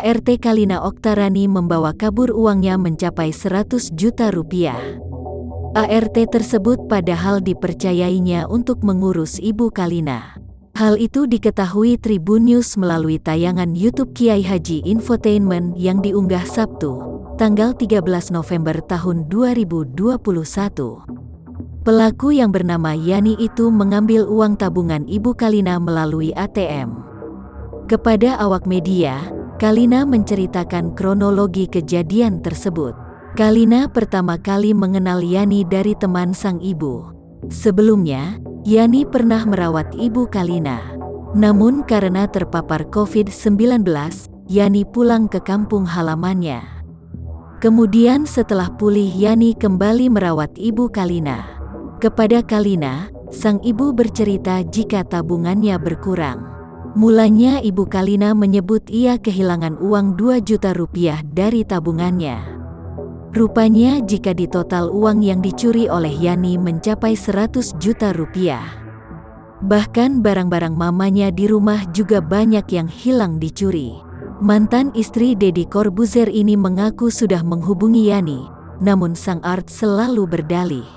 ART Kalina Oktarani membawa kabur uangnya mencapai 100 juta rupiah. ART tersebut padahal dipercayainya untuk mengurus Ibu Kalina. Hal itu diketahui Tribun News melalui tayangan YouTube Kiai Haji Infotainment yang diunggah Sabtu, tanggal 13 November tahun 2021. Pelaku yang bernama Yani itu mengambil uang tabungan Ibu Kalina melalui ATM. Kepada awak media, Kalina menceritakan kronologi kejadian tersebut. Kalina pertama kali mengenal Yani dari teman sang ibu. Sebelumnya, Yani pernah merawat Ibu Kalina. Namun karena terpapar COVID-19, Yani pulang ke kampung halamannya. Kemudian setelah pulih, Yani kembali merawat Ibu Kalina. Kepada Kalina, sang ibu bercerita jika tabungannya berkurang. Mulanya Ibu Kalina menyebut ia kehilangan uang 2 juta rupiah dari tabungannya. Rupanya jika ditotal uang yang dicuri oleh Yani mencapai 100 juta rupiah. Bahkan barang-barang mamanya di rumah juga banyak yang hilang dicuri. Mantan istri Deddy Corbuzier ini mengaku sudah menghubungi Yani, namun sang art selalu berdalih.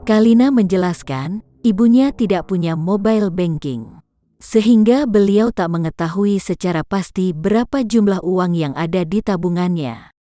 Kalina menjelaskan, ibunya tidak punya mobile banking, sehingga beliau tak mengetahui secara pasti berapa jumlah uang yang ada di tabungannya.